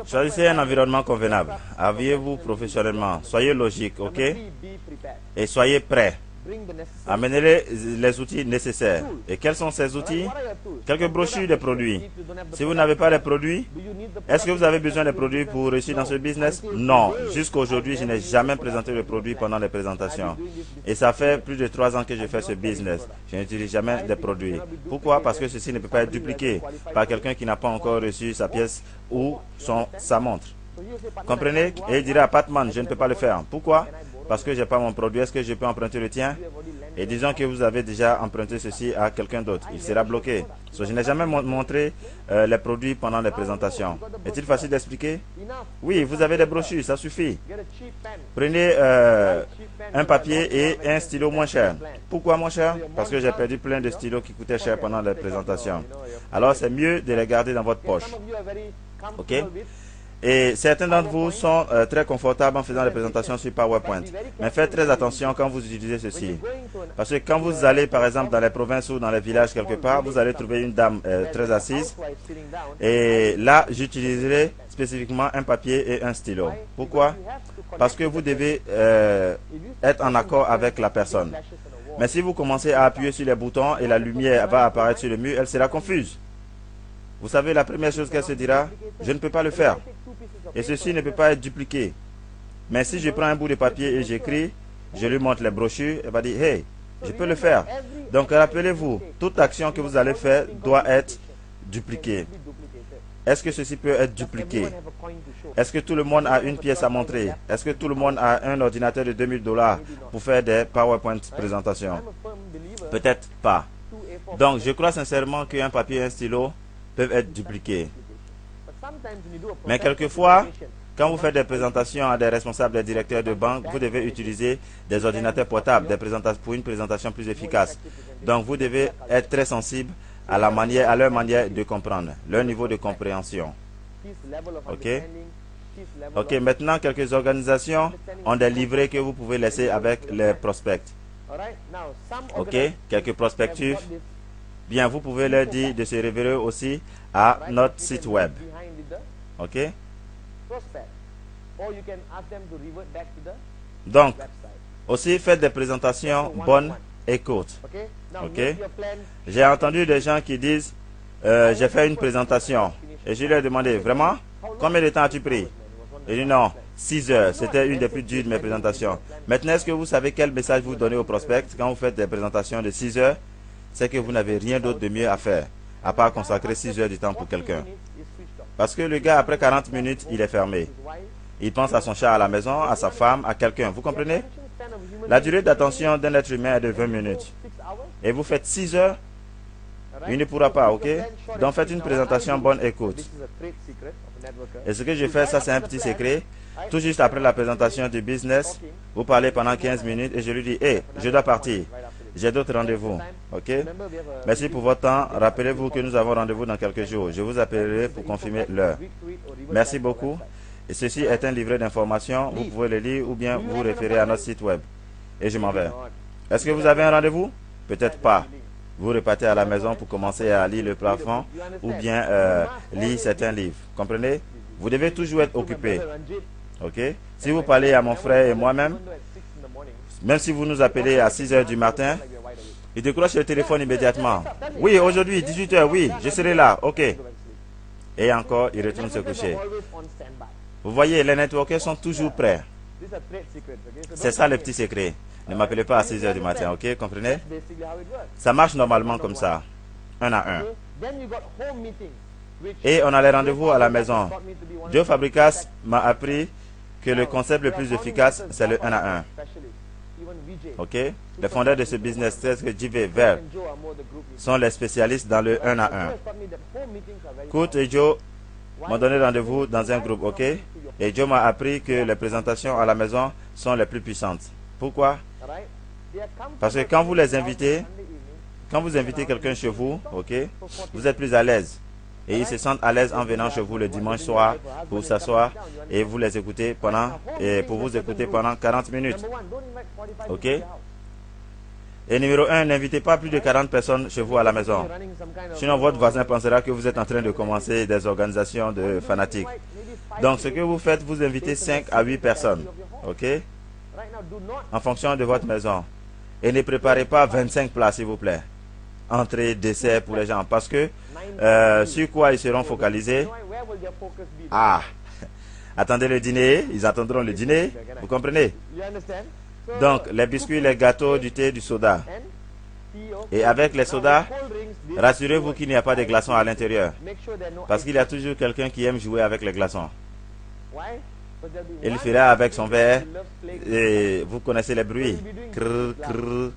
Choisissez un environnement convenable. Habillez-vous professionnellement. Soyez logique, ok? Et soyez prêt. Amenez les outils nécessaires. Et quels sont ces outils? Quelques brochures de produits. Si vous n'avez pas les produits, est-ce que vous avez besoin des produits pour réussir dans ce business? Non. Jusqu'à aujourd'hui, je n'ai jamais présenté de produits pendant les présentations. Et ça fait plus de 3 ans que je fais ce business. Je n'utilise jamais des produits. Pourquoi? Parce que ceci ne peut pas être dupliqué par quelqu'un qui n'a pas encore reçu sa pièce ou sa montre. Comprenez? Et il dira, Patman, je ne peux pas le faire. Pourquoi? Parce que je n'ai pas mon produit. Est-ce que je peux emprunter le tien? Et disons que vous avez déjà emprunté ceci à quelqu'un d'autre. Il sera bloqué. Je n'ai jamais montré les produits pendant les présentations. Est-il facile d'expliquer? Oui, vous avez des brochures, ça suffit. Prenez un papier et un stylo moins cher. Pourquoi moins cher? Parce que j'ai perdu plein de stylos qui coûtaient cher pendant les présentations. Alors c'est mieux de les garder dans votre poche. Ok? Et certains d'entre vous sont très confortables en faisant des présentations sur PowerPoint. Mais faites très attention quand vous utilisez ceci. Parce que quand vous allez, par exemple, dans les provinces ou dans les villages quelque part, vous allez trouver une dame très assise. Et là, j'utiliserai spécifiquement un papier et un stylo. Pourquoi? Parce que vous devez être en accord avec la personne. Mais si vous commencez à appuyer sur les boutons et la lumière va apparaître sur le mur, elle sera confuse. Vous savez, la première chose qu'elle se dira, je ne peux pas le faire. Et ceci ne peut pas être dupliqué. Mais si je prends un bout de papier et j'écris, je lui montre les brochures, elle va dire, hey, je peux le faire. Donc rappelez-vous, toute action que vous allez faire doit être dupliquée. Est-ce que ceci peut être dupliqué? Est-ce que tout le monde a une pièce à montrer? Est-ce que tout le monde a un ordinateur de $2000 pour faire des PowerPoint présentations? Peut-être pas. Donc je crois sincèrement qu'un papier et un stylo peuvent être dupliqués. Mais quelquefois, quand vous faites des présentations à des responsables, des directeurs de banque, vous devez utiliser des ordinateurs portables pour une présentation plus efficace. Donc, vous devez être très sensible à leur manière de comprendre, leur niveau de compréhension. Ok? Ok, maintenant, quelques organisations ont des livrets que vous pouvez laisser avec les prospects. Ok? Quelques prospectus. Bien, vous pouvez leur dire de se référer aussi à notre site web. Ok? Donc, aussi faites des présentations bonnes et courtes. Ok? J'ai entendu des gens qui disent, j'ai fait une présentation. Et je leur ai demandé, vraiment? Combien de temps as-tu pris? Il dit non, 6 heures. C'était une des plus dures de mes présentations. Maintenant, est-ce que vous savez quel message vous donnez au prospect quand vous faites des présentations de 6 heures? C'est que vous n'avez rien d'autre de mieux à faire, à part consacrer 6 heures du temps pour quelqu'un. Parce que le gars, après 40 minutes, il est fermé. Il pense à son chat à la maison, à sa femme, à quelqu'un. Vous comprenez? La durée d'attention d'un être humain est de 20 minutes. Et vous faites 6 heures, il ne pourra pas, ok? Donc faites une présentation bonne et courte. Et ce que je fais, ça c'est un petit secret. Tout juste après la présentation du business, vous parlez pendant 15 minutes et je lui dis, hey, je dois partir. J'ai d'autres rendez-vous. Ok? Merci pour votre temps. Rappelez-vous que nous avons rendez-vous dans quelques jours. Je vous appellerai pour confirmer l'heure. Merci beaucoup. Et ceci est un livret d'informations. Vous pouvez le lire ou bien vous référer à notre site web. Et je m'en vais. Est-ce que vous avez un rendez-vous? Peut-être pas. Vous repartez à la maison pour commencer à lire le plafond ou bien lire certains livres. Comprenez? Vous devez toujours être occupé. Ok? Si vous parlez à mon frère et moi-même, même si vous nous appelez à 6 heures du matin, il décroche le téléphone immédiatement. Oui, aujourd'hui, 18 heures, oui, je serai là, ok. Et encore, il retourne se coucher. Vous voyez, les networkers sont toujours prêts. C'est ça le petit secret. Ne m'appelez pas à 6 heures du matin, ok, comprenez? Ça marche normalement comme ça, un à un. Et on a les rendez-vous à la maison. Joe Fabricas m'a appris que le concept le plus efficace, c'est le 1 à 1. Ok? Les fondeurs de ce business, c'est que JV Ver sont les spécialistes dans le 1 à 1. Kurt et Joe m'ont donné rendez-vous dans un groupe, ok? Et Joe m'a appris que les présentations à la maison sont les plus puissantes. Pourquoi? Parce que quand vous invitez quelqu'un chez vous, ok, vous êtes plus à l'aise. Et ils se sentent à l'aise en venant chez vous le dimanche soir pour s'asseoir et vous les écouter pour vous écouter pendant 40 minutes. Ok? Et numéro 1, n'invitez pas plus de 40 personnes chez vous à la maison. Sinon, votre voisin pensera que vous êtes en train de commencer des organisations de fanatiques. Donc, ce que vous faites, vous invitez 5 à 8 personnes. OK? En fonction de votre maison. Et ne préparez pas 25 plats, s'il vous plaît. Entrée, dessert pour les gens. Parce que sur quoi ils seront focalisés? Ah! Attendez le dîner. Ils attendront le dîner. Vous comprenez? Donc, les biscuits, les gâteaux, du thé, du soda. Et avec les sodas, rassurez-vous qu'il n'y a pas de glaçons à l'intérieur. Parce qu'il y a toujours quelqu'un qui aime jouer avec les glaçons. Il fera avec son verre. Et vous connaissez les bruits. Crrr, crrr.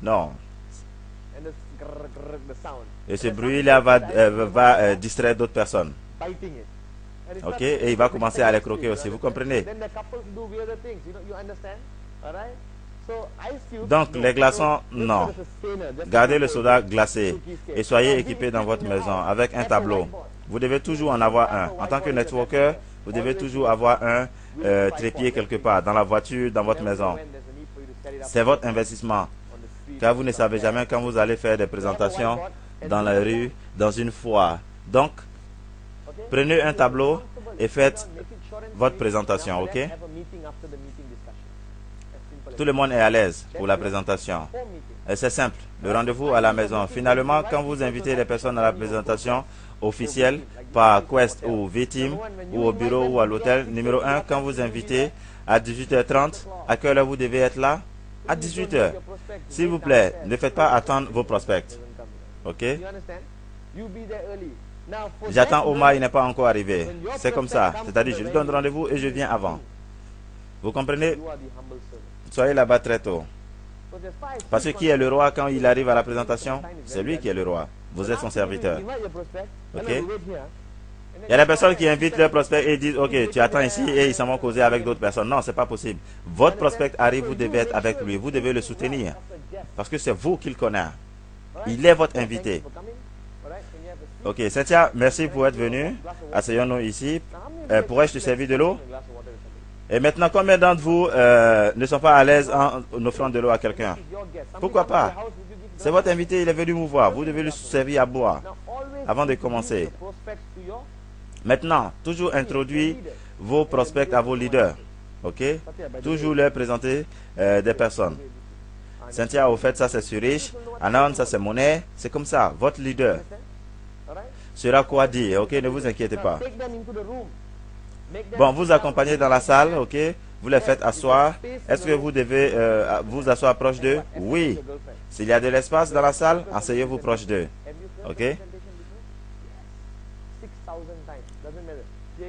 Non. Et ce bruit-là va distraire d'autres personnes. Ok? Et il va commencer à les croquer aussi. Vous comprenez? Donc, les glaçons, non. Gardez le soda glacé et soyez équipés dans votre maison avec un tableau. Vous devez toujours en avoir un. En tant que networker, vous devez toujours avoir un trépied quelque part, dans la voiture, dans votre maison. C'est votre investissement. Car vous ne savez jamais quand vous allez faire des présentations dans la rue, dans une foire. Donc, prenez un tableau et faites votre présentation, ok? Tout le monde est à l'aise pour la présentation. Et c'est simple, le rendez-vous à la maison. Finalement, quand vous invitez les personnes à la présentation officielle par Quest ou V-Team ou au bureau ou à l'hôtel, numéro 1, quand vous invitez à 18h30, à quelle heure vous devez être là? À 18h. S'il vous plaît, ne faites pas attendre vos prospects. Ok? J'attends Omar, il n'est pas encore arrivé. C'est comme ça. C'est-à-dire, je lui donne rendez-vous et je viens avant. Vous comprenez? Soyez là-bas très tôt. Parce que qui est le roi quand il arrive à la présentation? C'est lui qui est le roi. Vous êtes son serviteur. Ok? Il y a des personnes qui invitent leurs prospects et disent, ok, tu attends ici et ils s'en vont causer avec d'autres personnes. Non, c'est pas possible. Votre prospect arrive, vous devez être avec lui. Vous devez le soutenir. Parce que c'est vous qu'il connaît. Il est votre invité. Ok, Cynthia, merci pour être venu. Asseyons-nous ici. Pourrais-je te servir de l'eau? Et maintenant, combien d'entre vous ne sont pas à l'aise en offrant de l'eau à quelqu'un? Pourquoi pas? C'est votre invité, il est venu vous voir. Vous devez lui servir à boire avant de commencer. Maintenant, toujours introduire vos prospects à vos leaders. Ok? Toujours leur présenter des personnes. Cynthia, au fait, ça c'est Zurich. Anan, ça c'est Monet. C'est comme ça. Votre leader sera quoi dire. Ok? Ne vous inquiétez pas. Bon, vous accompagnez dans la salle, ok? Vous les faites asseoir. Est-ce que vous devez vous asseoir proche d'eux? Oui. S'il y a de l'espace dans la salle, asseyez-vous proche d'eux. Ok?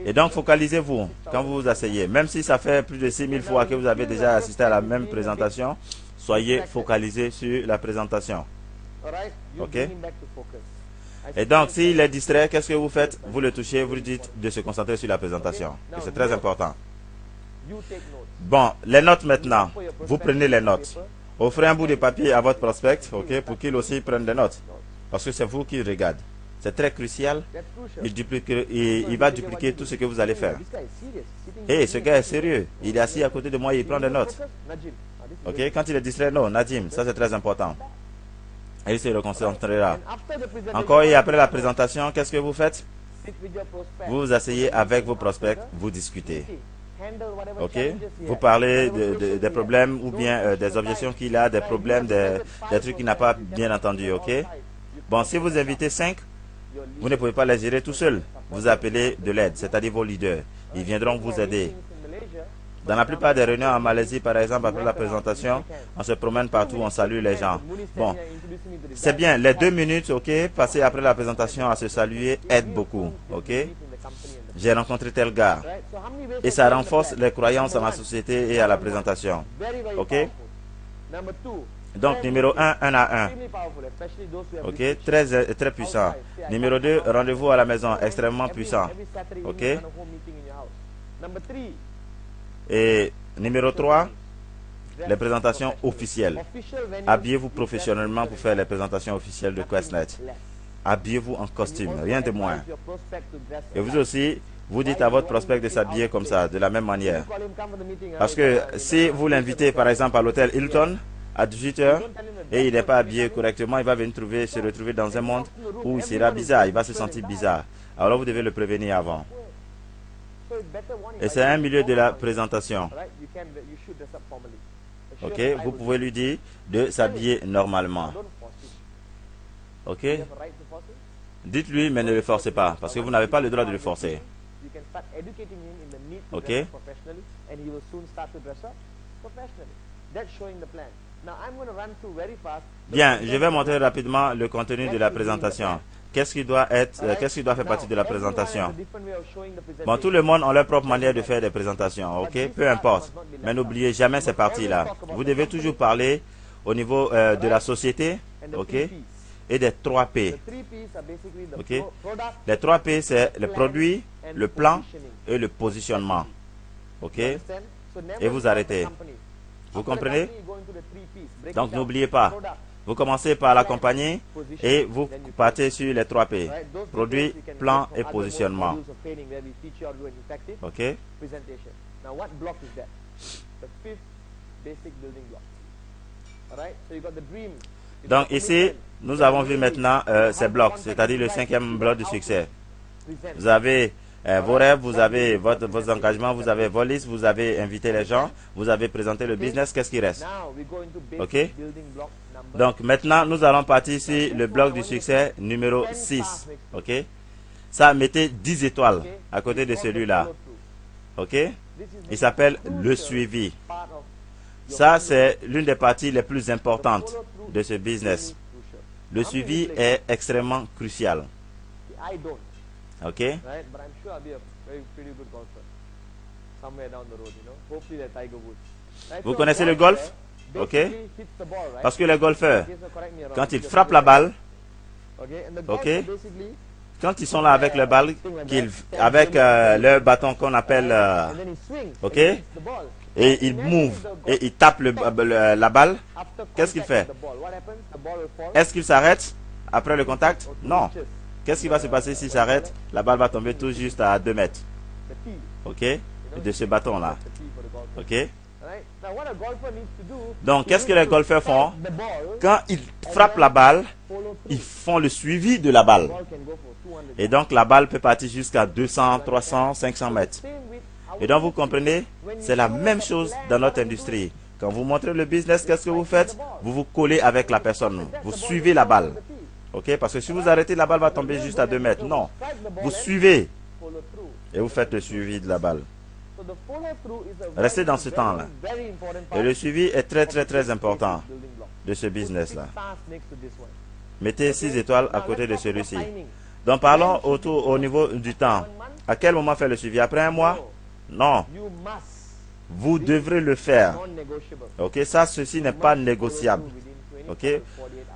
Et donc, focalisez-vous quand vous vous asseyez. Même si ça fait plus de 6000 fois que vous avez déjà assisté à la même présentation, soyez focalisés sur la présentation. Ok? Et donc, s'il est distrait, qu'est-ce que vous faites? Vous le touchez, vous lui dites de se concentrer sur la présentation. Et c'est très important. Bon, les notes maintenant. Vous prenez les notes. Offrez un bout de papier à votre prospect, ok, pour qu'il aussi prenne des notes. Parce que c'est vous qui regarde. C'est très crucial. Il va dupliquer tout ce que vous allez faire. Et ce gars est sérieux. Il est assis à côté de moi et il prend des notes. Ok, quand il est distrait, non, Nadim, ça c'est très important. Et il se reconcentrera. Encore et après la présentation, qu'est-ce que vous faites? Vous vous asseyez avec vos prospects, vous discutez. Ok? Vous parlez des problèmes ou bien des objections qu'il a, des problèmes, des trucs qu'il n'a pas bien entendus. Ok? Bon, si vous invitez 5, vous ne pouvez pas les gérer tout seul. Vous appelez de l'aide, c'est-à-dire vos leaders. Ils viendront vous aider. Dans la plupart des réunions en Malaisie, par exemple, après la présentation, on se promène partout, on salue les gens. Bon, c'est bien, les 2 minutes, ok, passées après la présentation à se saluer aident beaucoup, ok. J'ai rencontré tel gars. Et ça renforce les croyances en la société et à la présentation, ok. Donc, numéro 1, 1 à 1. Ok, très puissant. Numéro 2, rendez-vous à la maison, extrêmement puissant. Ok. Et numéro 3, les présentations officielles. Habillez-vous professionnellement pour faire les présentations officielles de QuestNet. Habillez-vous en costume, rien de moins. Et vous aussi, vous dites à votre prospect de s'habiller comme ça, de la même manière. Parce que si vous l'invitez par exemple à l'hôtel Hilton, à 18 heures et il n'est pas habillé correctement, il va venir se retrouver dans un monde où il sera bizarre, il va se sentir bizarre. Alors vous devez le prévenir avant. Et c'est un milieu de la présentation. Ok, vous pouvez lui dire de s'habiller normalement. Ok, dites-lui, mais ne le forcez pas, parce que vous n'avez pas le droit de le forcer. Ok. Bien, je vais montrer rapidement le contenu de la présentation. Qu'est-ce qui doit faire partie de la présentation? Bon, tout le monde a leur propre manière de faire des présentations, ok? Peu importe. Mais n'oubliez jamais ces parties-là. Vous devez toujours parler au niveau de la société, ok? Et des 3 P. Ok? Les 3 P, c'est le produit, le plan et le positionnement. Ok? Et vous arrêtez. Vous comprenez? Donc n'oubliez pas. Vous commencez par la compagnie et vous partez sur les 3 P. Produit, plan et positionnement. Ok? Donc ici, nous avons vu maintenant ces blocs, c'est-à-dire le 5e bloc du succès. Vous avez vos rêves, vous avez vos engagements, vous avez vos listes, vous avez invité les gens, vous avez présenté le business, qu'est-ce qui reste? Ok? Donc maintenant, nous allons partir sur le bloc du succès numéro 6. Ok? Ça, mettez 10 étoiles à côté de celui-là. Ok? Il s'appelle le suivi. Ça, c'est l'une des parties les plus importantes de ce business. Le suivi est extrêmement crucial. Ok? Vous connaissez le golf? Ok? Parce que les golfeurs, quand ils frappent la balle, ok? Quand ils sont là avec le balle, avec leur bâton qu'on appelle, ok? Et ils move et ils tapent la balle, qu'est-ce qu'il fait? Est-ce qu'il s'arrête après le contact? Non. Qu'est-ce qui va se passer s'il s'arrête? La balle va tomber tout juste à 2 mètres. Ok? De ce bâton-là. Ok? Donc, qu'est-ce que les golfeurs font? Quand ils frappent la balle, ils font le suivi de la balle. Et donc, la balle peut partir jusqu'à 200, 300, 500 mètres. Et donc, vous comprenez, c'est la même chose dans notre industrie. Quand vous montrez le business, qu'est-ce que vous faites? Vous vous collez avec la personne. Vous suivez la balle. Ok? Parce que si vous arrêtez, la balle va tomber juste à 2 mètres. Non. Vous suivez. Et vous faites le suivi de la balle. Restez dans ce temps-là. Et le suivi est très, très, très important de ce business-là. Mettez 6 étoiles à côté de celui-ci. Donc, parlons au niveau du temps. À quel moment faire le suivi? Après un mois? Non. Vous devrez le faire. Ok? Ça, ceci n'est pas négociable. Ok?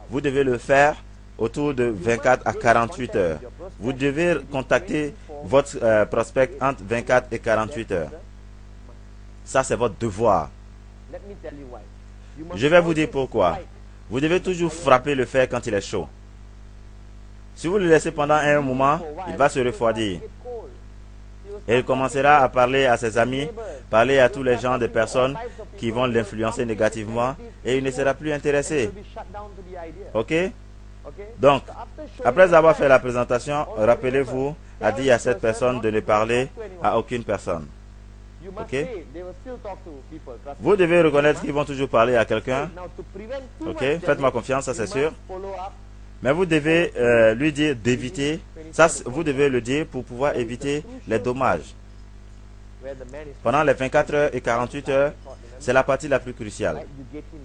Vous devez le faire autour de 24 à 48 heures. Vous devez contacter votre prospect entre 24 et 48 heures. Ça, c'est votre devoir. Je vais vous dire pourquoi. Vous devez toujours frapper le fer quand il est chaud. Si vous le laissez pendant un moment, il va se refroidir. Et il commencera à parler à ses amis, parler à tous les gens, des personnes qui vont l'influencer négativement et il ne sera plus intéressé. Ok? Donc, après avoir fait la présentation, rappelez-vous à dire à cette personne de ne parler à aucune personne. Ok? Vous devez reconnaître qu'ils vont toujours parler à quelqu'un. Ok? Faites-moi confiance, ça c'est sûr. Mais vous devez lui dire d'éviter. Ça, vous devez le dire pour pouvoir éviter les dommages. Pendant les 24 heures et 48 heures, c'est la partie la plus cruciale.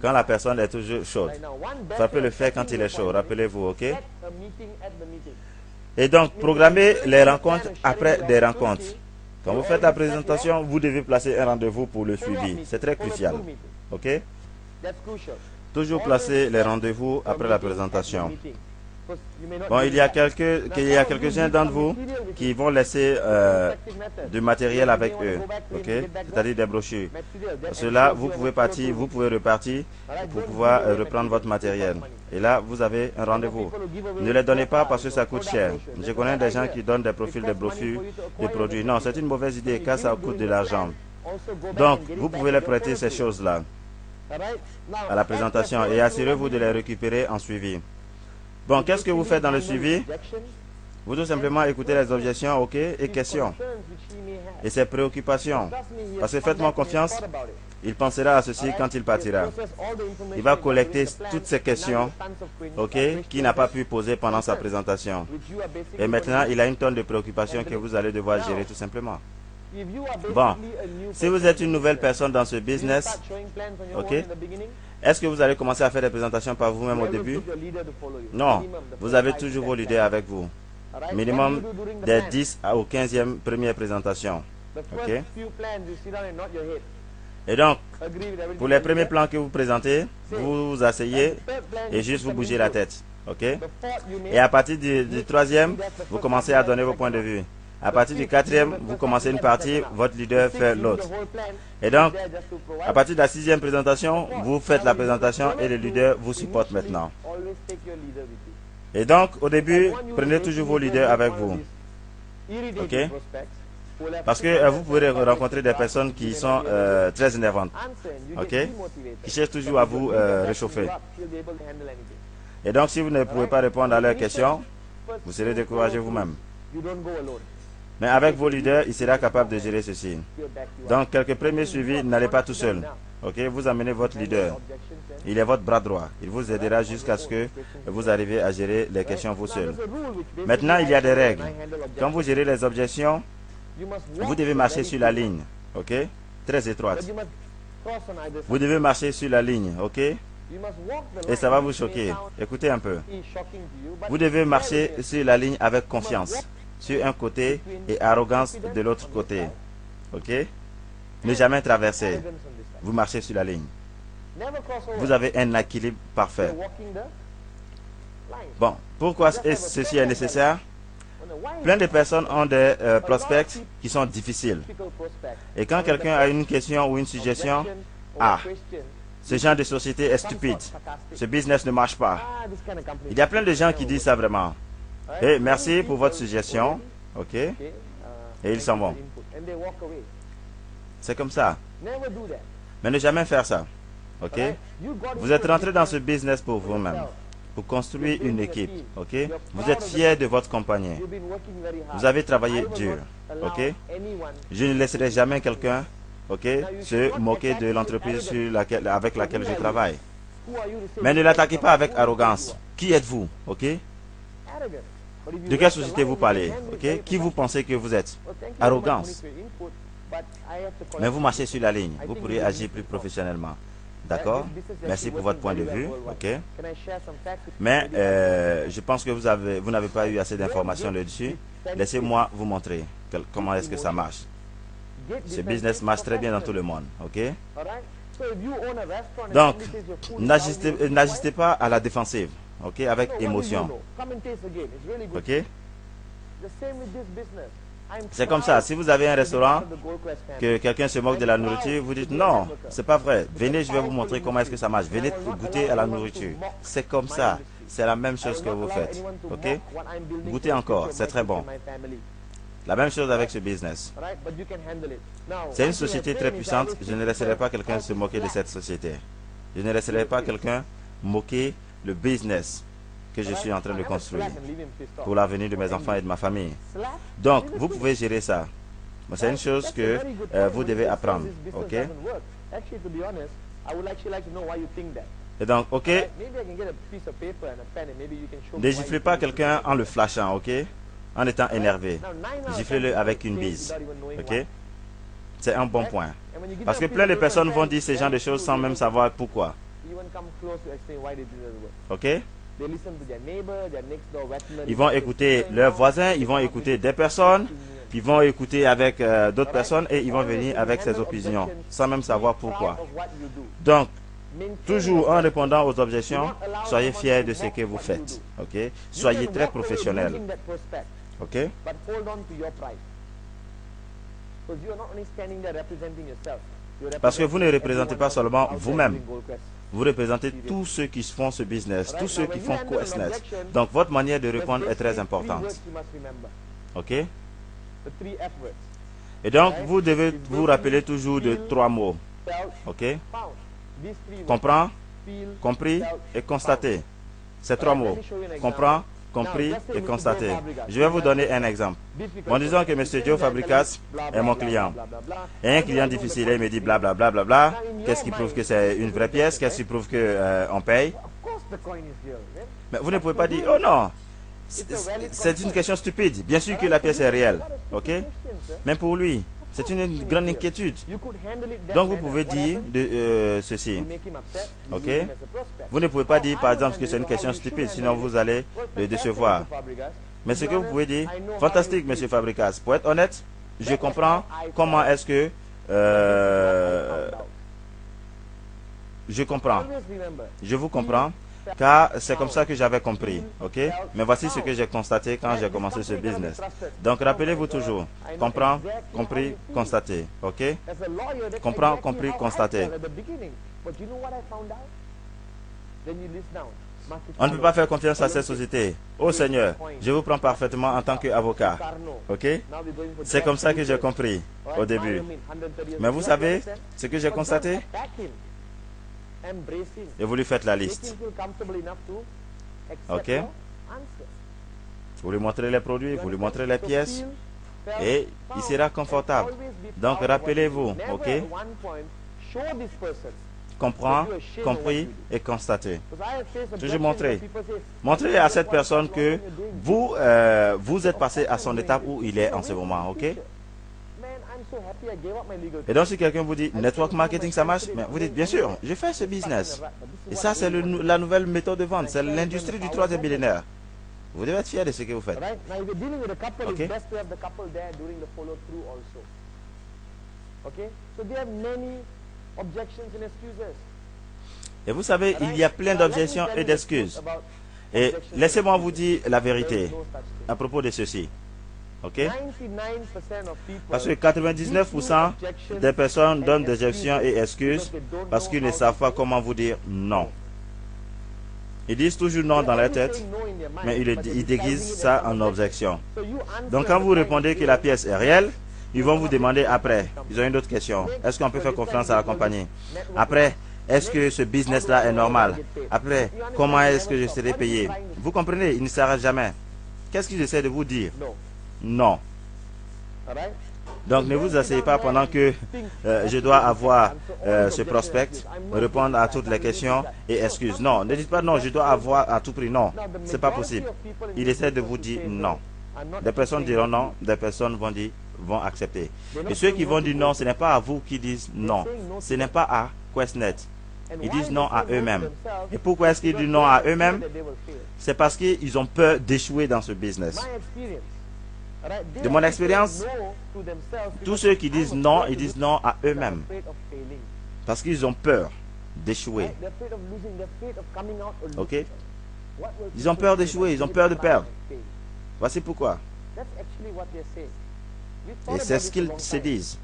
Quand la personne est toujours chaude. Frappez le fer quand il est chaud, rappelez-vous, ok? Et donc, programmez les rencontres après des rencontres. Quand vous faites la présentation, vous devez placer un rendez-vous pour le suivi. C'est très crucial, ok? Toujours placer les rendez-vous après la présentation. Bon, il y a quelques-uns d'entre vous qui vont laisser du matériel avec eux, ok? C'est-à-dire des brochures. Cela, vous pouvez partir, vous pouvez repartir pour pouvoir reprendre votre matériel. Et là, vous avez un rendez-vous. Ne les donnez pas parce que ça coûte cher. Je connais des gens qui donnent des profils de brochures, de produits. Non, c'est une mauvaise idée car ça coûte de l'argent. Donc, vous pouvez les prêter ces choses-là. à la présentation et assurez-vous de les récupérer en suivi. Bon, qu'est-ce que vous faites dans le suivi? Vous tout simplement écoutez les objections, ok, et questions, et ses préoccupations. Parce que faites-moi confiance, il pensera à ceci quand il partira. Il va collecter toutes ces questions, ok, qu'il n'a pas pu poser pendant sa présentation. Et maintenant, il a une tonne de préoccupations que vous allez devoir gérer tout simplement. Bon, si vous êtes une nouvelle personne dans ce business, ok, est-ce que vous allez commencer à faire des présentations par vous-même au début? Non, vous avez toujours vos leaders avec vous. Minimum des 10 au 15e première présentation. Ok. Et donc, pour les premiers plans que vous présentez, vous vous asseyez et juste vous bougez la tête. Ok. Et à partir du troisième, vous commencez à donner vos points de vue. À partir du quatrième, vous commencez une partie, votre leader fait l'autre. Et donc, à partir de la sixième présentation, vous faites la présentation et le leader vous supporte maintenant. Et donc, au début, prenez toujours vos leaders avec vous. Ok? Parce que vous pourrez rencontrer des personnes qui sont très énervantes. Ok? Qui cherchent toujours à vous réchauffer. Et donc, si vous ne pouvez pas répondre à leurs questions, vous serez découragé vous-même. Mais avec vos leaders, il sera capable de gérer ceci. Donc, quelques premiers suivis, n'allez pas tout seul. Ok, vous amenez votre leader. Il est votre bras droit. Il vous aidera jusqu'à ce que vous arriviez à gérer les questions vous seul. Maintenant, il y a des règles. Quand vous gérez les objections, vous devez marcher sur la ligne. Ok, très étroite. Vous devez marcher sur la ligne. Ok, et ça va vous choquer. Écoutez un peu. Vous devez marcher sur la ligne avec confiance sur un côté et arrogance de l'autre côté. Ok? Ne jamais traverser. Vous marchez sur la ligne. Vous avez un équilibre parfait. Bon, pourquoi ceci est nécessaire? Plein de personnes ont des prospects qui sont difficiles. Et quand quelqu'un a une question ou une suggestion, ce genre de société est stupide. Ce business ne marche pas. Il y a plein de gens qui disent ça vraiment. Et merci pour votre suggestion. Ok. Et ils s'en vont. C'est comme ça. Mais ne jamais faire ça. Ok. Vous êtes rentré dans ce business pour vous-même. Pour construire une équipe. Ok. Vous êtes fier de votre compagnie. Vous avez travaillé dur. Ok. Je ne laisserai jamais quelqu'un, ok, se moquer de l'entreprise avec laquelle je travaille. Mais ne l'attaquez pas avec arrogance. Qui êtes-vous? Ok. De quelle société vous parlez? Ok? Qui vous pensez que vous êtes? Arrogance. Mais vous marchez sur la ligne. Vous pourrez agir plus professionnellement. D'accord? Merci pour votre point de vue. Ok? Mais je pense que vous n'avez pas eu assez d'informations là-dessus. Laissez-moi vous montrer comment est-ce que ça marche. Ce business marche très bien dans tout le monde. Ok? Donc, n'agissez pas à la défensive. Ok, avec émotion. Ok. C'est comme ça. Si vous avez un restaurant, que quelqu'un se moque de la nourriture, vous dites non, c'est pas vrai. Venez, je vais vous montrer comment est-ce que ça marche. Venez goûter à la nourriture. C'est comme ça. C'est la même chose que vous faites. Ok. Goûtez encore. C'est très bon. La même chose avec ce business. C'est une société très puissante. Je ne laisserai pas quelqu'un se moquer de cette société. Je ne laisserai pas quelqu'un moquer le business que je suis en train de construire pour l'avenir de mes enfants et de ma famille. Donc, vous pouvez gérer ça. C'est une chose que vous devez apprendre. Ok? Et donc, ok? Ne giflez pas quelqu'un en le flashant, ok? En étant énervé. Giflez-le avec une bise. Ok? C'est un bon point. Parce que plein de personnes vont dire ce genre de choses sans même savoir pourquoi. Ok? Ils vont écouter leurs voisins, ils vont écouter des personnes, puis ils vont écouter avec d'autres personnes et ils vont venir avec ces opinions sans même savoir pourquoi. Donc, toujours en répondant aux objections, soyez fiers de ce que vous faites. Ok? Soyez très professionnel. Ok? Parce que vous ne représentez pas seulement vous-même. Vous représentez tous ceux qui font ce business, tous ceux qui font QuestNet. Donc, votre manière de répondre est très importante. OK? Et donc, vous devez vous rappeler toujours de 3 mots. OK? Comprend, compris et constaté. Ces trois mots. Comprend, compris et constaté. Je vais vous donner un exemple. En disant que M. Joe Fabricas est mon client. Et un client difficile, il me dit blablabla, bla, bla, bla, bla. Qu'est-ce qui prouve que c'est une vraie pièce? Qu'est-ce qui prouve qu'on paye? Mais vous ne pouvez pas dire, oh non, c'est une question stupide. Bien sûr que la pièce est réelle. Ok? Même pour lui, c'est une grande inquiétude. Donc vous pouvez dire ceci. Ok? Vous ne pouvez pas dire par exemple que c'est une question stupide, sinon vous allez le décevoir. Mais ce que vous pouvez dire, fantastique, monsieur Fabricas. Pour être honnête, je comprends comment est-ce que je comprends. Je vous comprends. Car c'est comme ça que j'avais compris, ok? Mais voici ce que j'ai constaté quand j'ai commencé ce business. Donc rappelez-vous toujours, comprends, compris, constaté, ok? Comprends, compris, constaté. On ne peut pas faire confiance à cette société. Oh Seigneur, je vous prends parfaitement en tant qu'avocat, ok? C'est comme ça que j'ai compris au début. Mais vous savez ce que j'ai constaté? Et vous lui faites la liste. Ok? Vous lui montrez les produits, vous lui montrez les pièces. Et il sera confortable. Donc rappelez-vous, ok? Comprends, compris et constaté. Toujours montrer. Montrez à cette personne que vous, vous êtes passé à son étape où il est en ce moment, ok? Et donc si quelqu'un vous dit network marketing ça marche, mais vous dites bien sûr, je fais ce business. Et ça c'est la nouvelle méthode de vente, c'est l'industrie du troisième millénaire. Vous devez être fier de ce que vous faites. Ok? Et vous savez, il y a plein d'objections et d'excuses. Et laissez-moi vous dire la vérité à propos de ceci. Ok? Parce que 99% des personnes donnent des objections et excuses parce qu'ils ne savent pas comment vous dire non. Ils disent toujours non dans leur tête, mais ils déguisent ça en objection. Donc quand vous répondez que la pièce est réelle, ils vont vous demander après. Ils ont une autre question. Est-ce qu'on peut faire confiance à la compagnie? Après, est-ce que ce business-là est normal? Après, comment est-ce que je serai payé? Vous comprenez? Il ne s'arrête jamais. Qu'est-ce qu'ils essaient de vous dire? Non. Donc ne vous asseyez pas pendant que je dois avoir ce prospect, répondre à toutes les questions et excuses. Non, ne dites pas non, je dois avoir à tout prix. Non, c'est pas possible. Il essaie de vous dire non. Des personnes diront non, des personnes vont accepter. Et ceux qui vont dire non, ce n'est pas à vous qui disent non. Ce n'est pas à QuestNet. Ils disent non à eux-mêmes. Et pourquoi est-ce qu'ils disent non à eux-mêmes? C'est parce qu'ils ont peur d'échouer dans ce business. De mon expérience, tous ceux qui disent non, ils disent non à eux-mêmes. Parce qu'ils ont peur d'échouer. Ok? Ils ont peur d'échouer, ils ont peur de perdre. Voici pourquoi. Et c'est ce qu'ils se disent.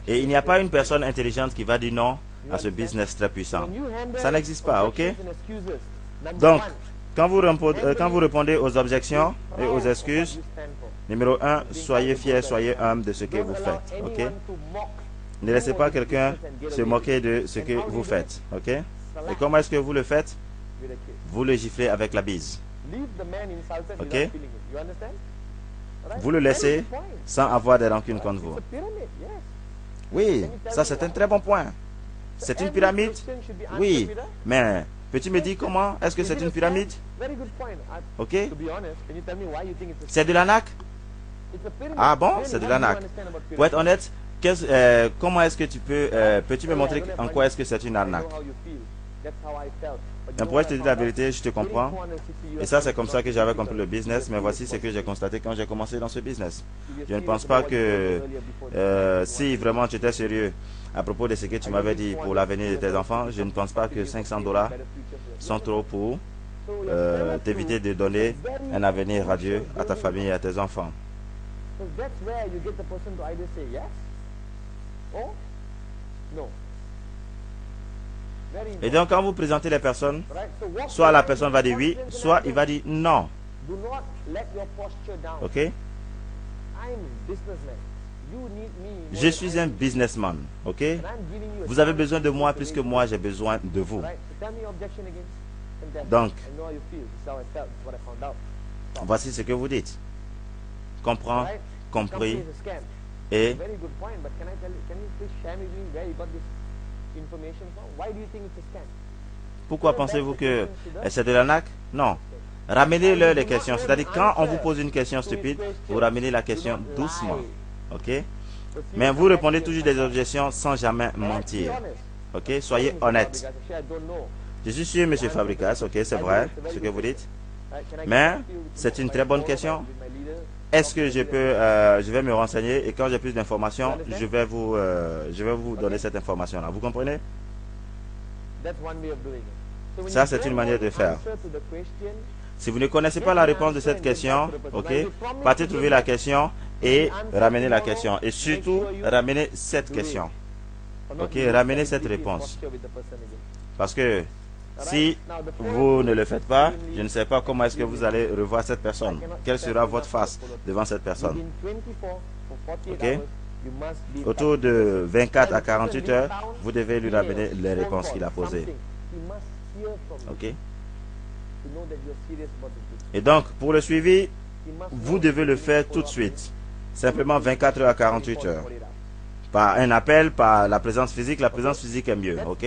Et il n'y a pas une personne intelligente qui va dire non à ce business très puissant. Ça n'existe pas, ok? Donc, quand vous répondez aux objections et aux excuses, numéro 1, soyez fiers, soyez humbles de ce que vous faites, ok? Ne laissez pas quelqu'un se moquer de ce que vous faites, ok? Et comment est-ce que vous le faites? Vous le giflez avec la bise, ok? Vous le laissez sans avoir des rancunes contre vous. Oui, ça c'est un très bon point. C'est une pyramide? Oui, mais peux-tu me dire comment est-ce que c'est une pyramide? Ok? C'est de l'ANAC? Ah bon? C'est de l'ANAC. Pour être honnête, comment est-ce que peux-tu me montrer en quoi est-ce que c'est une arnaque? Mais pour te dire la vérité, je te comprends. Et ça, c'est comme ça que j'avais compris le business. Mais voici ce que j'ai constaté quand j'ai commencé dans ce business. Je ne pense pas que si vraiment tu étais sérieux à propos de ce que tu m'avais dit pour l'avenir de tes enfants, je ne pense pas que $500 sont trop pour t'éviter de donner un avenir radieux à ta famille et à tes enfants. Et donc quand vous présentez les personnes, soit la personne va dire oui, soit il va dire non. Ok? Je suis un businessman, ok? Vous avez besoin de moi plus que moi j'ai besoin de vous. Donc, voici ce que vous dites. Comprends, compris et pourquoi pensez-vous que c'est de l'arnaque? Non. Ramenez-leur les questions. C'est-à-dire, quand on vous pose une question stupide, vous ramenez la question doucement. Ok? Mais vous répondez toujours des objections sans jamais mentir. Ok? Soyez honnête. Je suis sûr, M. Fabricas, ok, c'est vrai ce que vous dites. Mais c'est une très bonne question. Est-ce que je vais me renseigner et quand j'ai plus d'informations, je vais vous donner cette information-là. Vous comprenez? Ça, c'est une manière de faire. Si vous ne connaissez pas la réponse de cette question, ok, partez trouver la question et ramenez la question. Et surtout, ramenez cette question. Ok, ramenez cette réponse. Parce que si vous ne le faites pas, je ne sais pas comment est-ce que vous allez revoir cette personne. Quelle sera votre face devant cette personne. Ok? Autour de 24 à 48 heures, vous devez lui ramener les réponses qu'il a posées. Ok? Et donc, pour le suivi, vous devez le faire tout de suite. Simplement 24 heures à 48 heures. Par un appel, par la présence physique. La présence physique est mieux, ok?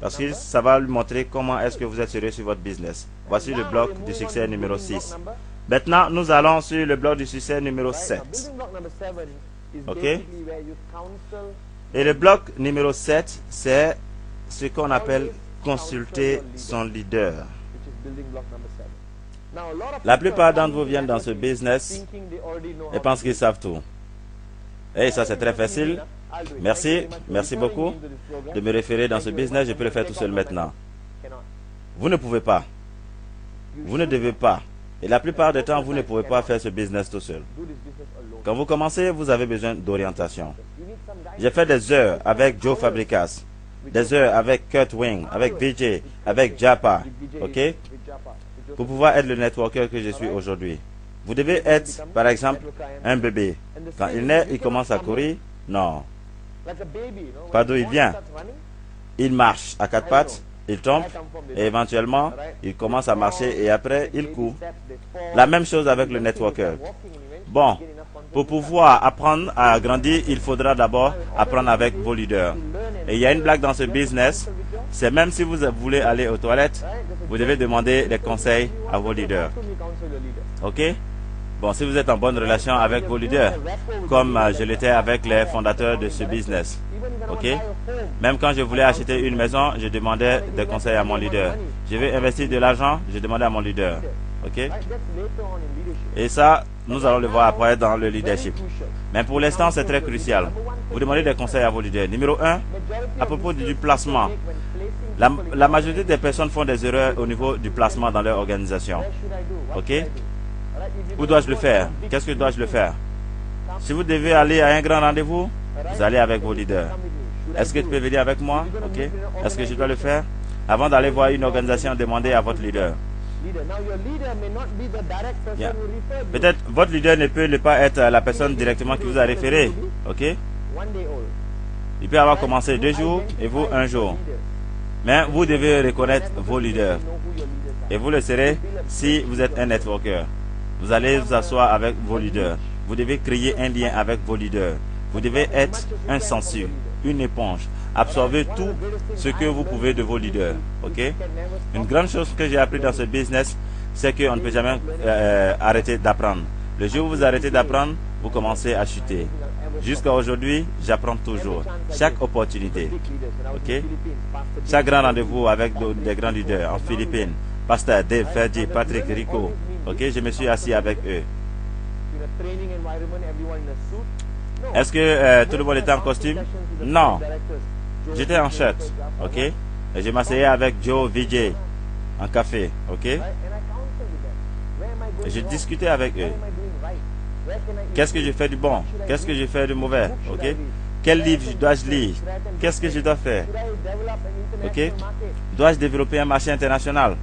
Parce que ça va lui montrer comment est-ce que vous êtes sérieux sur votre business. Voici le bloc du succès numéro 6. Maintenant, nous allons sur le bloc du succès numéro 7. Ok? Et le bloc numéro 7, c'est ce qu'on appelle consulter son leader. La plupart d'entre vous viennent dans ce business et pensent qu'ils savent tout. Et ça, c'est très facile. Merci beaucoup de me référer dans ce business. Je peux le faire tout seul maintenant. Vous ne pouvez pas. Vous ne devez pas. Et la plupart du temps, vous ne pouvez pas faire ce business tout seul. Quand vous commencez, vous avez besoin d'orientation. J'ai fait des heures avec Joe Fabricas, des heures avec Kurt Wing, avec VJ, avec Japa, ok? Pour pouvoir être le networker que je suis aujourd'hui. Vous devez être, par exemple, un bébé. Quand il naît, il commence à courir. Non. Pas d'où il vient. Il marche à quatre pattes, il tombe, et éventuellement, il commence à marcher et après, il court. La même chose avec le networker. Bon, pour pouvoir apprendre à grandir, il faudra d'abord apprendre avec vos leaders. Et il y a une blague dans ce business, c'est même si vous voulez aller aux toilettes, vous devez demander des conseils à vos leaders. Ok? Bon, si vous êtes en bonne relation avec vos leaders, comme je l'étais avec les fondateurs de ce business. Ok? Même quand je voulais acheter une maison, je demandais des conseils à mon leader. Je veux investir de l'argent, je demandais à mon leader. Ok? Et ça, nous allons le voir après dans le leadership. Mais pour l'instant, c'est très crucial. Vous demandez des conseils à vos leaders. Numéro 1, à propos du placement. La majorité des personnes font des erreurs au niveau du placement dans leur organisation. Ok? Où dois-je le faire? Qu'est-ce que dois-je le faire? Si vous devez aller à un grand rendez-vous, vous allez avec vos leaders. Est-ce que tu peux venir avec moi? Ok? Est-ce que je dois le faire? Avant d'aller voir une organisation, demandez à votre leader. Yeah. Peut-être votre leader ne peut pas être la personne directement qui vous a référé. Ok? Il peut avoir commencé 2 jours et vous 1 jour. Mais vous devez reconnaître vos leaders. Et vous le serez si vous êtes un networker. Vous allez vous asseoir avec vos leaders. Vous devez créer un lien avec vos leaders. Vous devez être un sensu, une éponge. Absorbez tout ce que vous pouvez de vos leaders. Ok? Une grande chose que j'ai appris dans ce business, c'est qu'on ne peut jamais arrêter d'apprendre. Le jour où vous arrêtez d'apprendre, vous commencez à chuter. Jusqu'à aujourd'hui, j'apprends toujours. Chaque opportunité. Ok? Chaque grand rendez-vous avec des grands leaders en Philippines. Pasteur Dave, Ferdi, Patrick, Rico. Ok? Je me suis assis avec eux. Est-ce que tout le monde était en costume? Non. J'étais en shirt. Ok? Et je m'asseyais avec Joe, VJ en café. Ok? Et je discutais avec eux. Qu'est-ce que je fais du bon? Qu'est-ce que je fais du mauvais? Ok? Quel livre dois-je lire? Qu'est-ce que je dois faire? Ok? Dois-je développer un marché international?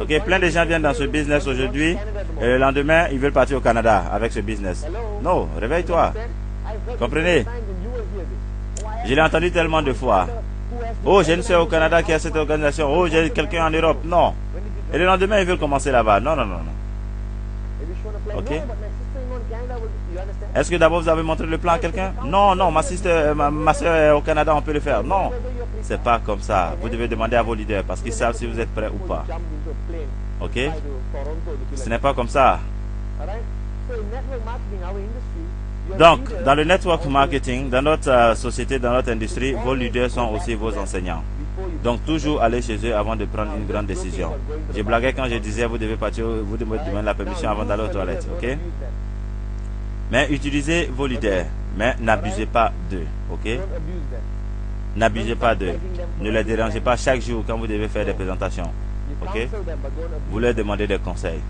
Ok, plein de gens viennent dans ce business aujourd'hui et le lendemain, ils veulent partir au Canada avec ce business. Non, réveille-toi. Comprenez? Je l'ai entendu tellement de fois. Oh, j'ai une soeur au Canada qui a cette organisation. Oh, j'ai quelqu'un en Europe. Non. Et le lendemain, ils veulent commencer là-bas. Non, non, non, non. Ok? Est-ce que d'abord vous avez montré le plan à quelqu'un? Non, non, ma soeur est au Canada, on peut le faire. Non, c'est pas comme ça. Vous devez demander à vos leaders parce qu'ils savent si vous êtes prêt ou pas. Ok? Ce n'est pas comme ça. Donc, dans le network marketing, dans notre société, dans notre industrie, vos leaders sont aussi vos enseignants. Donc, toujours aller chez eux avant de prendre une grande décision. J'ai blagué quand je disais, vous devez partir, vous devez demander la permission avant d'aller aux toilettes. Ok? Mais utilisez vos leaders, mais n'abusez pas d'eux, ok? N'abusez pas d'eux. Ne les dérangez pas chaque jour quand vous devez faire des présentations, ok? Vous leur demandez des conseils,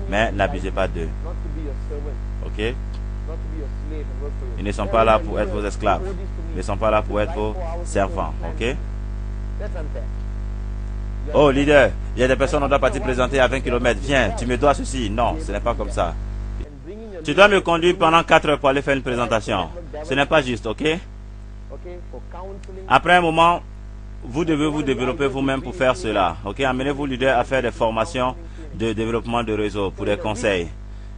mais n'abusez pas d'eux, ok? Ils ne sont pas là pour être vos esclaves, ils ne sont pas là pour être vos servants, ok? Oh leader, il y a des personnes, on doit partir présenter à 20 km, viens, tu me dois ceci. Non, ce n'est pas comme ça. Tu dois me conduire pendant 4 heures pour aller faire une présentation. Ce n'est pas juste, ok? Après un moment, vous devez vous développer vous-même pour faire cela. Ok? Amenez vos leaders à faire des formations de développement de réseau pour des conseils.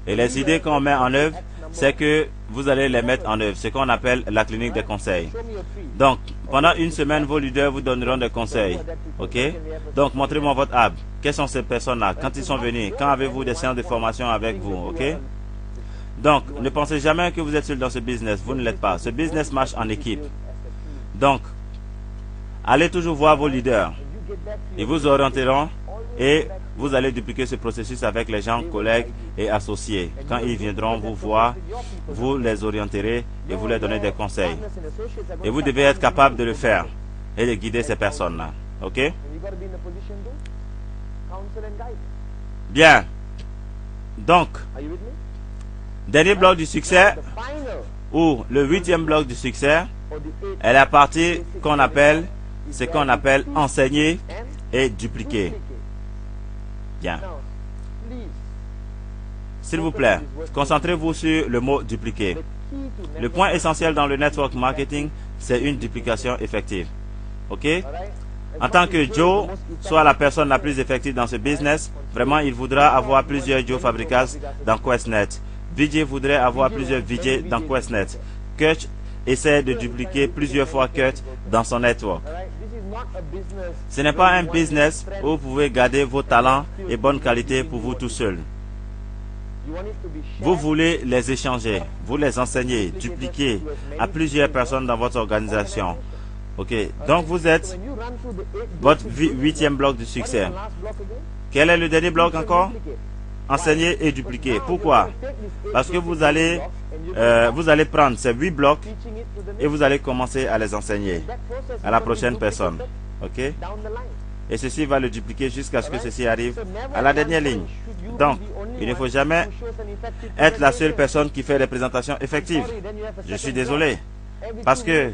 Et les idées qu'on met en œuvre, c'est que vous allez les mettre en œuvre. Ce qu'on appelle la clinique des conseils. Donc, pendant une semaine, vos leaders vous donneront des conseils. Ok? Donc, montrez-moi votre hub. Quelles sont ces personnes-là? Quand ils sont venus? Quand avez-vous des séances de formation avec vous? Ok? Donc, ne pensez jamais que vous êtes seul dans ce business. Vous ne l'êtes pas. Ce business marche en équipe. Donc, allez toujours voir vos leaders. Ils vous orienteront et vous allez dupliquer ce processus avec les gens, collègues et associés. Quand ils viendront vous voir, vous les orienterez et vous leur donnez des conseils. Et vous devez être capable de le faire et de guider ces personnes-là. Ok? Bien. Donc, dernier bloc du succès, ou le 8e bloc du succès, est la partie qu'on appelle, ce qu'on appelle enseigner et dupliquer. Bien. S'il vous plaît, concentrez-vous sur le mot dupliquer. Le point essentiel dans le network marketing, c'est une duplication effective. Ok? En tant que Joe, soit la personne la plus effective dans ce business, vraiment il voudra avoir plusieurs Joe Fabricas dans QuestNet. Vijay voudrait avoir plusieurs Vijay dans QuestNet. Kurt essaie de dupliquer plusieurs fois Kurt dans son network. Ce n'est pas un business où vous pouvez garder vos talents et bonnes qualités pour vous tout seul. Vous voulez les échanger, vous les enseigner, dupliquer à plusieurs personnes dans votre organisation. Ok, donc vous êtes votre 8e bloc du succès. Quel est le dernier bloc encore? Enseigner et dupliquer. Pourquoi? Parce que vous allez prendre ces 8 blocs et vous allez commencer à les enseigner à la prochaine personne. Ok? Et ceci va le dupliquer jusqu'à ce que ceci arrive à la dernière ligne. Donc, il ne faut jamais être la seule personne qui fait des présentations effectives. Je suis désolé. Parce que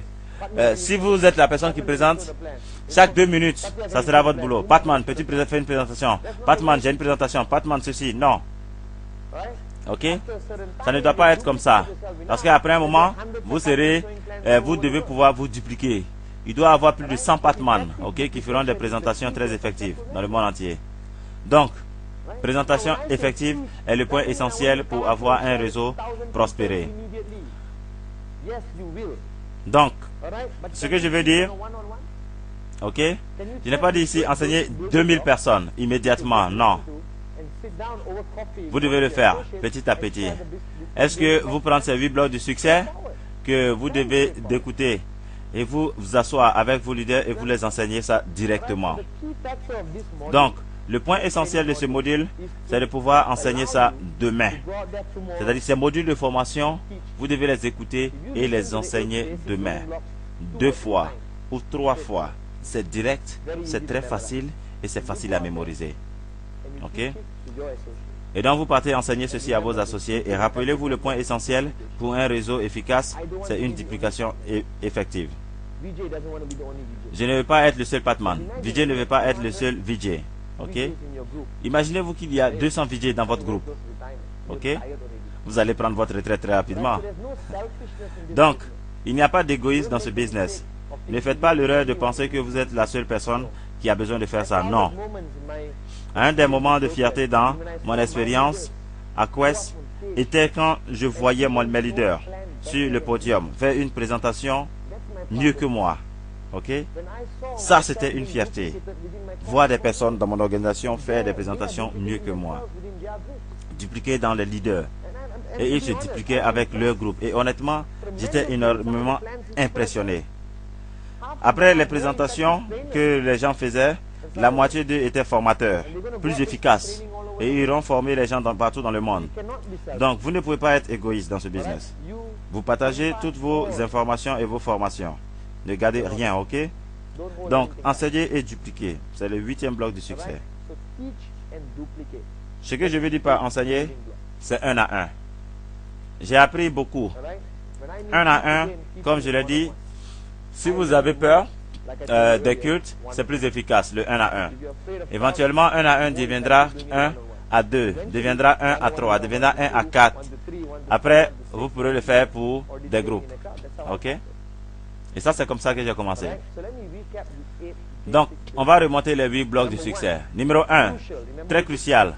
si vous êtes la personne qui présente, chaque 2 minutes, ça sera votre boulot. Patman, peux-tu faire une présentation? Patman, j'ai une présentation. Patman, ceci. Non. Ok? Ça ne doit pas être comme ça. Parce qu'après un moment, vous devez pouvoir vous dupliquer. Il doit y avoir plus de 100 Patman, ok, qui feront des présentations très effectives dans le monde entier. Donc, présentation effective est le point essentiel pour avoir un réseau prospéré. Donc, ce que je veux dire, ok, je n'ai pas dit ici enseigner 2000 personnes immédiatement, non. Vous devez le faire petit à petit. Est-ce que vous prenez ces 8 blocs de succès que vous devez d'écouter et vous asseoir avec vos leaders et vous les enseigner ça directement. Donc, le point essentiel de ce module, c'est de pouvoir enseigner ça demain. C'est-à-dire ces modules de formation, vous devez les écouter et les enseigner demain. 2 fois ou 3 fois. C'est direct, c'est très facile et c'est facile à mémoriser. Ok? Et donc vous partez enseigner ceci à vos associés. Et rappelez-vous le point essentiel pour un réseau efficace, c'est une duplication effective. Je ne veux pas être le seul Patman. VJ ne veut pas être le seul VJ. Ok? Imaginez-vous qu'il y a 200 VJ dans votre groupe. Ok? Vous allez prendre votre retraite très rapidement. Donc, il n'y a pas d'égoïsme dans ce business. Ne faites pas l'erreur de penser que vous êtes la seule personne qui a besoin de faire ça. Non. Un des moments de fierté dans mon expérience à Quest était quand je voyais mes leaders sur le podium faire une présentation mieux que moi. Ok? Ça, c'était une fierté. Voir des personnes dans mon organisation faire des présentations mieux que moi. Dupliquer dans les leaders. Et ils se dupliquaient avec leur groupe. Et honnêtement, j'étais énormément impressionné. Après les présentations que les gens faisaient, la moitié d'eux étaient formateurs, plus efficaces. Et ils iront former les gens partout dans le monde. Donc, vous ne pouvez pas être égoïste dans ce business. Vous partagez toutes vos informations et vos formations. Ne gardez rien, ok? Donc, enseigner et dupliquer. C'est le 8e bloc du succès. Ce que je veux dire par enseigner, c'est 1 à 1. J'ai appris beaucoup. 1 à 1, comme je l'ai dit, si vous avez peur des cultes, c'est plus efficace, le 1 à 1. Éventuellement, 1 à 1 deviendra 1 à 2, deviendra 1 à 3, deviendra 1 à 4. Après, vous pourrez le faire pour des groupes. Ok? Et ça, c'est comme ça que j'ai commencé. Donc, on va remonter les 8 blocs du succès. Numéro 1, très crucial.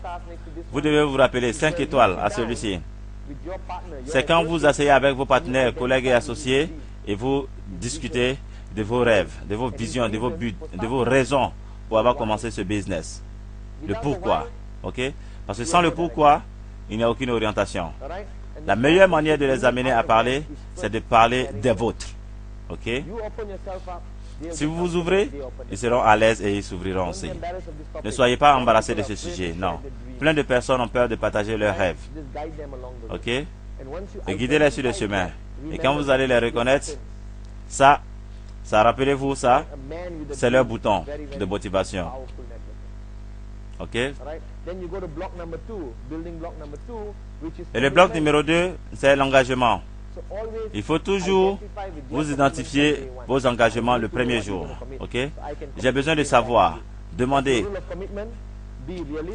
Vous devez vous rappeler 5 étoiles à celui-ci. C'est quand vous asseyez avec vos partenaires, collègues et associés et vous discutez de vos rêves, de vos visions, de vos buts, de vos raisons pour avoir commencé ce business. Le pourquoi. Ok? Parce que sans le pourquoi, il n'y a aucune orientation. La meilleure manière de les amener à parler, c'est de parler des vôtres. Ok? Si vous vous ouvrez, ils seront à l'aise et ils s'ouvriront aussi. Ne soyez pas embarrassés de ce sujet, non. Plein de personnes ont peur de partager leurs rêves. Ok? Et guidez-les sur le chemin. Et quand vous allez les reconnaître, ça rappelez-vous ça, c'est leur bouton de motivation. Ok? Et le bloc numéro 2, c'est l'engagement. Il faut toujours vous identifier vos engagements le premier jour. Ok? J'ai besoin de savoir. Demandez.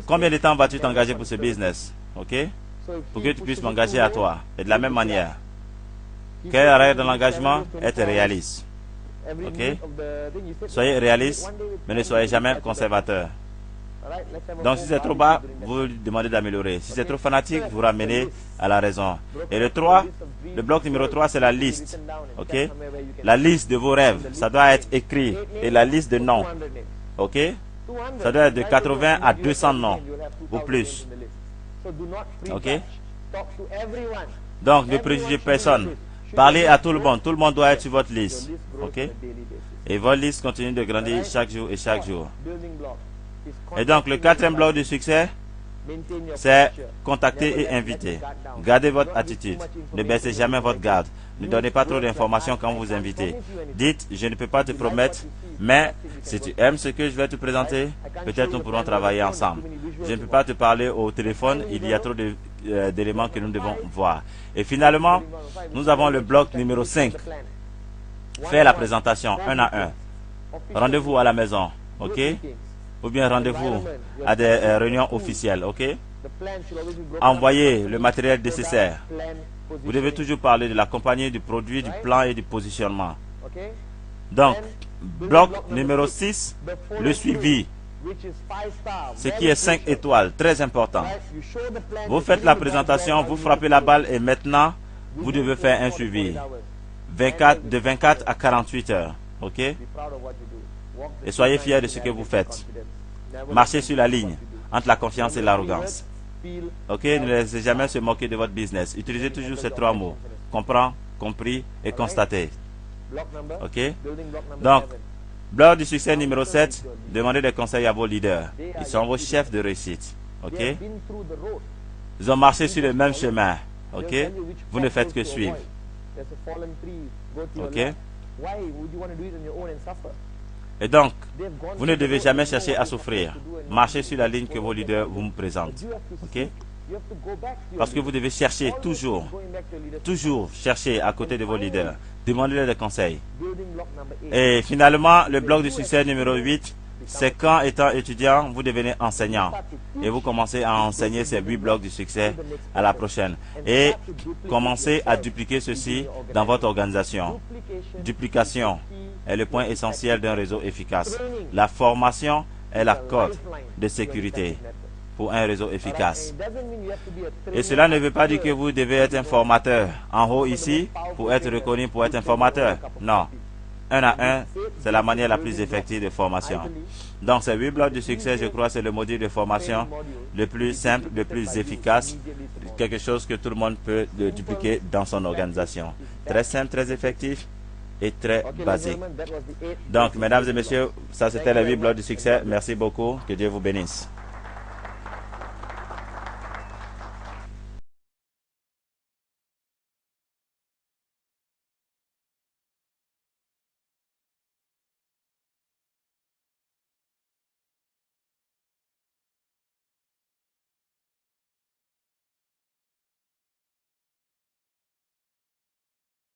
Combien de temps vas-tu t'engager pour ce business? Ok? Pour que tu puisses m'engager à toi. Et de la même manière. Quelle est la règle de l'engagement? Être réaliste. Ok? Soyez réaliste, mais ne soyez jamais conservateur. Donc si c'est trop bas, vous demandez d'améliorer. Si c'est trop fanatique, vous ramenez à la raison. Et le bloc numéro 3, c'est la liste. Ok? La liste de vos rêves, ça doit être écrit. Et la liste de noms. Ok? Ça doit être de 80 à 200 noms ou plus. Ok? Donc ne préjugez personne. Parlez à tout le monde. Tout le monde doit être sur votre liste. Ok? Et votre liste continue de grandir chaque jour et chaque jour. Et donc, le 4e bloc du succès, c'est contacter et inviter. Gardez votre attitude. Ne baissez jamais votre garde. Ne donnez pas trop d'informations quand vous invitez. Dites, je ne peux pas te promettre, mais si tu aimes ce que je vais te présenter, peut-être nous pourrons travailler ensemble. Je ne peux pas te parler au téléphone, il y a trop d'éléments que nous devons voir. Et finalement, nous avons le bloc numéro 5. Faire la présentation 1 à 1. Rendez-vous à la maison. Ok? Ou bien rendez-vous à des réunions officielles, ok? Envoyez le matériel nécessaire. Vous devez toujours parler de la compagnie, du produit, du plan et du positionnement. Donc, bloc numéro 6, le suivi. Ce qui est 5 étoiles, très important. Vous faites la présentation, vous frappez la balle et maintenant, vous devez faire un suivi. De 24 à 48 heures, ok? Et soyez fiers de ce que vous faites. Marchez sur la ligne entre la confiance et l'arrogance. Ok, ne laissez jamais se moquer de votre business. Utilisez toujours ces 3 mots. Comprends, compris et constater. Ok? Donc, bloc du succès numéro 7, demandez des conseils à vos leaders. Ils sont vos chefs de réussite. Ok? Ils ont marché sur le même chemin. Ok? Vous ne faites que suivre. Ok? Et donc, vous ne devez jamais chercher à souffrir. Marchez sur la ligne que vos leaders vous présentent. Ok? Parce que vous devez chercher toujours chercher à côté de vos leaders. Demandez-leur des conseils. Et finalement, le bloc du succès numéro 8, c'est quand, étant étudiant, vous devenez enseignant. Et vous commencez à enseigner ces 8 blocs du succès à la prochaine. Et commencez à dupliquer ceci dans votre organisation. Duplication est le point essentiel d'un réseau efficace. La formation est la corde de sécurité pour un réseau efficace. Et cela ne veut pas dire que vous devez être un formateur en haut ici pour être reconnu pour être un formateur. Non. Un à un, c'est la manière la plus effective de formation. Donc, ces 8 blocs de succès, je crois, c'est le module de formation le plus simple, le plus efficace, quelque chose que tout le monde peut dupliquer dans son organisation. Très simple, très effectif et très basique. Donc, mesdames et messieurs, ça c'était les 8 blocs de succès. Merci beaucoup. Que Dieu vous bénisse.